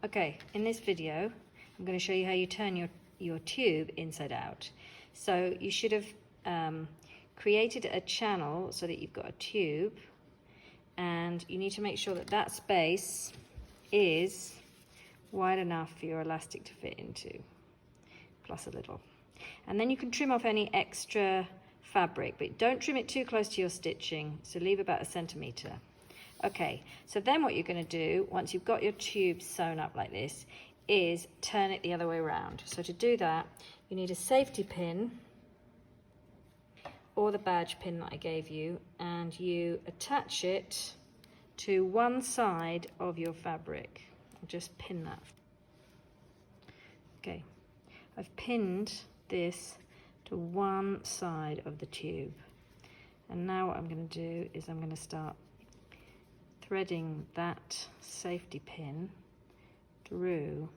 Okay, in this video, I'm going to show you how you turn your tube inside out. So you should have created a channel so that you've got a tube, and you need to make sure that that space is wide enough for your elastic to fit into, plus a little. And then you can trim off any extra fabric, but don't trim it too close to your stitching, so leave about 1 centimetre. Okay, so then what you're going to do, once you've got your tube sewn up like this, is turn it the other way around. So to do that, you need a safety pin or the badge pin that I gave you, and you attach it to one side of your fabric. I'll just pin that. Okay, I've pinned this to one side of the tube, and now what I'm going to do is I'm going to start threading that safety pin through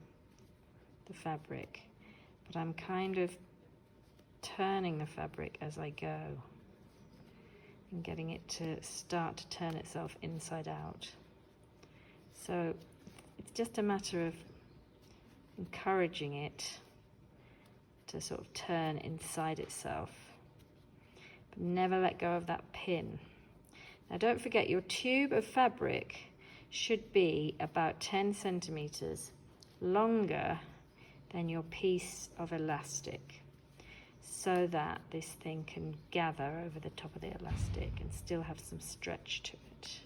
the fabric, but I'm kind of turning the fabric as I go and getting it to start to turn itself inside out. So it's just a matter of encouraging it to sort of turn inside itself, but never let go of that pin. Now don't forget, your tube of fabric should be about 10 centimeters longer than your piece of elastic, so that this thing can gather over the top of the elastic and still have some stretch to it.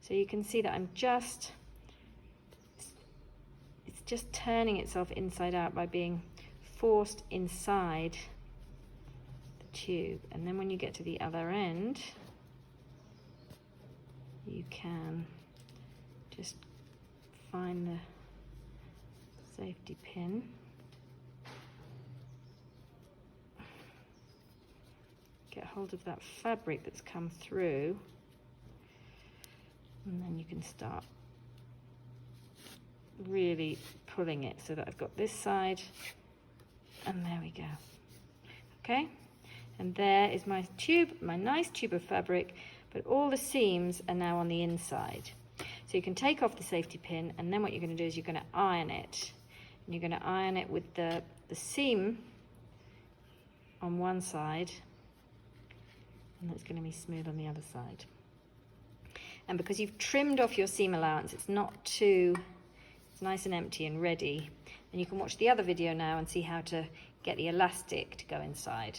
So you can see that it's just turning itself inside out by being forced inside the tube. And then when you get to the other end, you can just find the safety pin, get hold of that fabric that's come through, and then you can start really pulling it so that I've got this side, and there we go. Okay, and there is my tube, my nice tube of fabric, but all the seams are now on the inside. So you can take off the safety pin, and then what you're going to do is you're going to iron it. And you're going to iron it with the seam on one side, and it's going to be smooth on the other side. And because you've trimmed off your seam allowance, it's nice and empty and ready. And you can watch the other video now and see how to get the elastic to go inside.